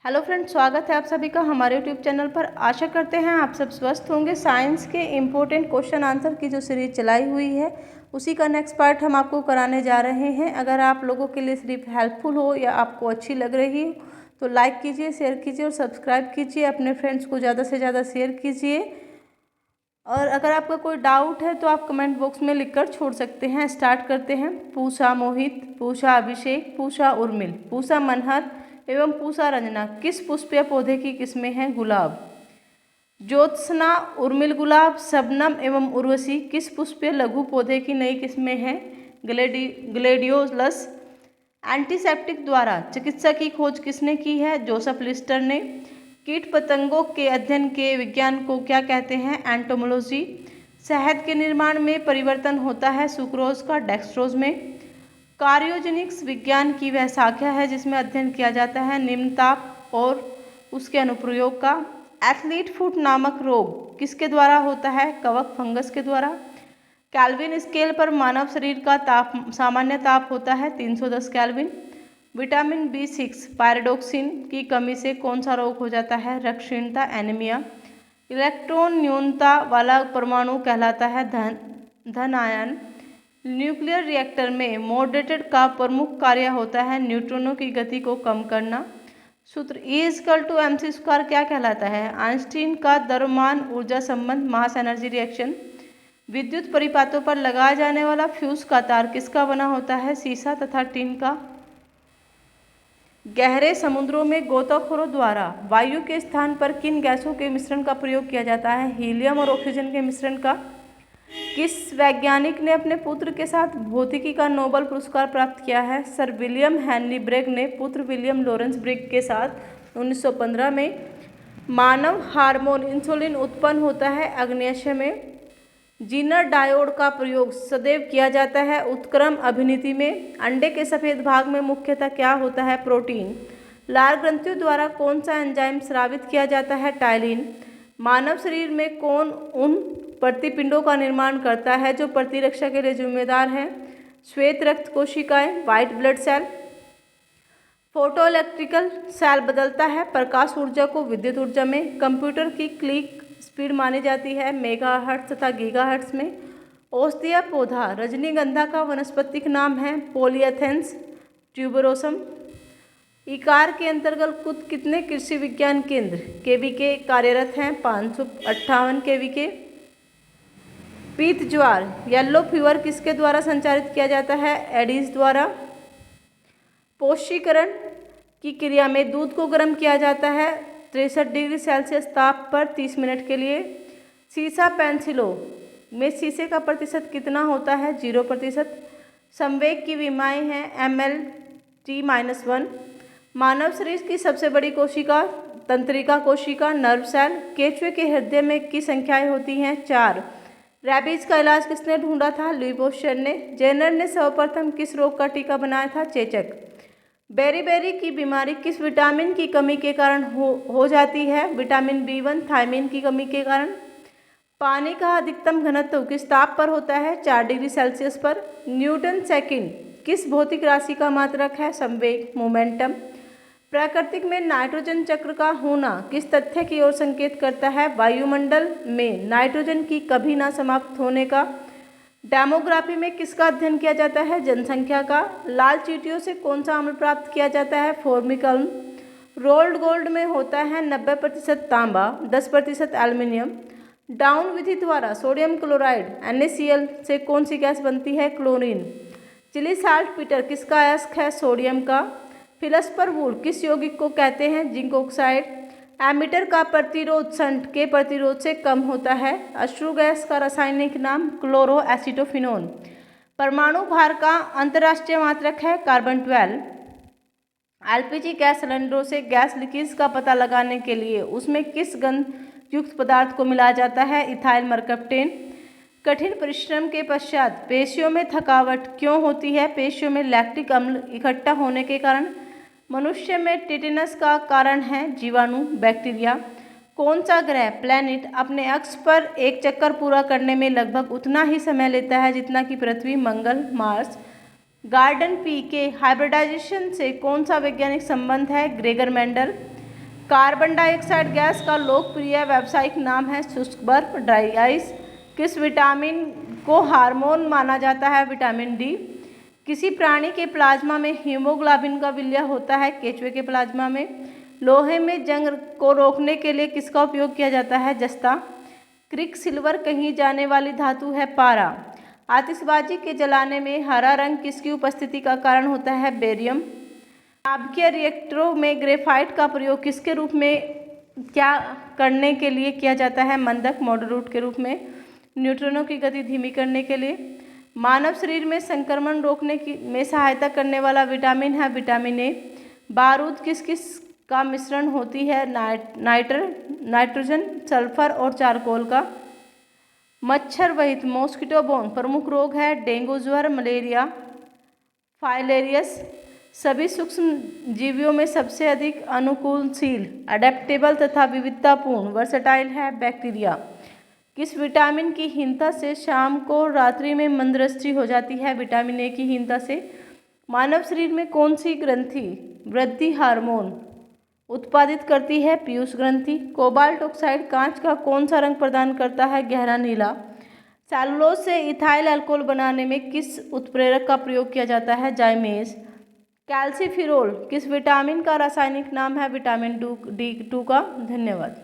Hello friends, स्वागत है आप सभी का हमारे यूट्यूब चैनल पर। आशा करते हैं आप सब स्वस्थ होंगे। साइंस के इम्पोर्टेंट क्वेश्चन आंसर की जो सीरीज चलाई हुई है उसी का नेक्स्ट पार्ट हम आपको कराने जा रहे हैं। अगर आप लोगों के लिए सिर्फ हेल्पफुल हो या आपको अच्छी लग रही हो तो लाइक कीजिए, शेयर कीजिए और सब्सक्राइब कीजिए। अपने फ्रेंड्स को ज़्यादा से ज़्यादा शेयर कीजिए। और अगर आपका कोई डाउट है तो आप कमेंट बॉक्स में लिखकर छोड़ सकते हैं। स्टार्ट करते हैं। पूषा मोहित, पूषा अभिषेक, पूषा उर्मिल, पूषा मनहर एवं पूषा रंजना किस पुष्पीय पौधे की किस्में हैं? गुलाब। ज्योत्सना, उर्मिल गुलाब, शबनम एवं उर्वशी किस पुष्पीय लघु पौधे की नई किस्में हैं? ग्लेडियोलस। एंटीसेप्टिक द्वारा चिकित्सा की खोज किसने की है? जोसेफ लिस्टर ने। कीट पतंगों के अध्ययन के विज्ञान को क्या कहते हैं? एंटोमोलॉजी। शहद के निर्माण में परिवर्तन होता है सुक्रोज का डेक्सट्रोज में। कार्योजेनिक्स विज्ञान की वह शाखा है जिसमें अध्ययन किया जाता है निम्न ताप और उसके अनुप्रयोग का। एथलीट फुट नामक रोग किसके द्वारा होता है? कवक फंगस के द्वारा। केल्विन स्केल पर मानव शरीर का ताप सामान्य ताप होता है 310 केल्विन। विटामिन B6 पायरोडोक्सिन की कमी से कौन सा रोग हो जाता है? रक्तहीनता, एनीमिया। इलेक्ट्रॉन न्यूनता वाला परमाणु कहलाता है धन आयन। न्यूक्लियर रिएक्टर में मॉडरेटर का प्रमुख कार्य होता है न्यूट्रॉनों की गति को कम करना। सूत्र E=mc² क्या कहलाता है? आइंस्टीन का द्रव्यमान ऊर्जा संबंध, मास एनर्जी रिएक्शन। विद्युत परिपातों पर लगाया जाने वाला फ्यूज का तार किसका बना होता है? सीसा तथा टीन का। गहरे समुद्रों में गोताखोरों द्वारा वायु के स्थान पर किन गैसों के मिश्रण का प्रयोग किया जाता है? हीलियम और ऑक्सीजन के मिश्रण का। किस वैज्ञानिक ने अपने पुत्र के साथ भौतिकी का नोबेल पुरस्कार प्राप्त किया है? सर विलियम हेनरी ब्रेग ने पुत्र विलियम लॉरेंस ब्रेग के साथ 1915 में। मानव हार्मोन इंसुलिन उत्पन्न होता है अग्न्याशय में। जीनर डायोड का प्रयोग सदैव किया जाता है उत्क्रम अभिनीति में। अंडे के सफेद भाग में मुख्यतः क्या होता है? प्रोटीन। लार ग्रंथियों द्वारा कौन सा एंजाइम स्रावित किया जाता है? टाइलिन। मानव शरीर में कौन उन प्रतिपिंडों का निर्माण करता है जो प्रतिरक्षा के लिए जिम्मेदार हैं? श्वेत रक्त कोशिकाएं, white blood cell. Photo electrical cell बदलता है प्रकाश ऊर्जा को विद्युत ऊर्जा में। कंप्यूटर की क्लिक स्पीड मानी जाती है मेगाहर्ट्ज तथा गीगाहर्ट्ज में। औषधीय पौधा रजनीगंधा का वानस्पतिक नाम है पॉलीएथेंस ट्यूबरोसम। इकार के अंतर्गत कुल कितने कृषि विज्ञान केंद्र KVK कार्यरत हैं? 558 KVK। पीत ज्वार येलो फीवर किसके द्वारा संचारित किया जाता है? एडिस द्वारा। पोषीकरण की क्रिया में दूध को गर्म किया जाता है 63 डिग्री सेल्सियस ताप पर 30 मिनट के लिए। सीसा पेंसिलो में शीशे का प्रतिशत कितना होता है? 0%। संवेग की विमाएँ हैं MLT-1। मानव शरीर की सबसे बड़ी कोशिका तंत्रिका कोशिका, नर्व सेल। केचुए के हृदय में की संख्याएं होती हैं 4। रेबीज का इलाज किसने ढूंढा था? लुई पोस्चर ने। जेनर ने सर्वप्रथम किस रोग का टीका बनाया था? चेचक। बेरीबेरी की बीमारी किस विटामिन की कमी के कारण हो जाती है? विटामिन B1 थायमिन की कमी के कारण। पानी का अधिकतम घनत्व किस ताप पर होता है? 4 डिग्री सेल्सियस पर। न्यूटन सेकंड किस भौतिक राशि का मात्रक है? संवेग, मोमेंटम। प्राकृतिक में नाइट्रोजन चक्र का होना किस तथ्य की ओर संकेत करता है? वायुमंडल में नाइट्रोजन की कभी ना समाप्त होने का। डेमोग्राफी में किसका अध्ययन किया जाता है? जनसंख्या का। लाल चींटियों से कौन सा अम्ल प्राप्त किया जाता है? फॉर्मिक अम्ल। रोल्ड गोल्ड में होता है 90% तांबा, 10% एल्युमिनियम। डाउन विधि द्वारा सोडियम क्लोराइड NaCl से कौन सी गैस बनती है? क्लोरीन। चिली साल्ट पीटर किसका अयस्क है? सोडियम का। फिलस्पर वुड किस यौगिक को कहते हैं? Zinc oxide. एमीटर का प्रतिरोध शंट के प्रतिरोध से कम होता है। अश्रु गैस का रासायनिक नाम क्लोरोएसिटोफिनोन। परमाणु भार का अंतर्राष्ट्रीय मात्रक है कार्बन 12। LPG गैस सिलेंडरों से गैस लीकेज का पता लगाने के लिए उसमें किस गंध युक्त पदार्थ को मिलाया जाता है? Ethyl mercaptan. कठिन परिश्रम के पश्चात पेशियों में थकावट क्यों होती है? पेशियों में लैक्टिक अम्ल इकट्ठा होने के कारण। मनुष्य में टेटेनस का कारण है जीवाणु, बैक्टीरिया। कौन सा ग्रह प्लैनेट अपने अक्ष पर एक चक्कर पूरा करने में लगभग उतना ही समय लेता है जितना कि पृथ्वी, मंगल, मार्स। गार्डन पी के हाइब्रिडाइजेशन से कौन सा वैज्ञानिक संबंध है? Gregor Mendel. Carbon dioxide gas का लोकप्रिय व्यावसायिक नाम है शुष्क बर्फ, ड्राई आइस। किस विटामिन को हार्मोन माना जाता है? Vitamin D. किसी प्राणी के प्लाज्मा में हीमोग्लोबिन का विलय होता है? केंचुए के प्लाज्मा में। लोहे में जंग को रोकने के लिए किसका उपयोग किया जाता है? जस्ता। क्रिक सिल्वर कही जाने वाली धातु है? पारा। आतिशबाजी के जलाने में हरा रंग किसकी उपस्थिति का कारण होता है? बेरियम। नाभिकीय रिएक्टरों में ग्रेफाइट का प्रयोग किसके रूप में क्या करने के लिए किया जाता है? मंदक मॉडरूट के रूप में। न्यूट्रॉनों की गति धीमी करने के लिए। मानव शरीर में संक्रमण रोकने की में सहायता करने वाला विटामिन है? Vitamin A. बारूद किस किस का मिश्रण होती है? नाइट्रोजन, सल्फर और चारकोल का। मच्छर वहित मॉस्किटो बोर्न प्रमुख रोग है? डेंगू, ज्वर, मलेरिया, फाइलेरियस। सभी सूक्ष्म जीवियों में सबसे अधिक अनुकूलशील, अडेप्टेबल तथा विविधतापूर्ण वर्सेटाइल है? बैक्टीरिया। किस विटामिन की हीनता से शाम को रात्रि में मंददृष्टि हो जाती है? विटामिन ए की हीनता से। मानव शरीर में कौन सी ग्रंथि वृद्धि हार्मोन उत्पादित करती है? पीयूष ग्रंथि। कोबाल्ट ऑक्साइड कांच का कौन सा रंग प्रदान करता है? गहरा नीला। सेलुलोज से इथाइल अल्कोहल बनाने में किस उत्प्रेरक का प्रयोग किया जाता है? जाइमेज। कैल्सीफिरोल किस विटामिन का रासायनिक नाम है? विटामिन डी2 का। धन्यवाद।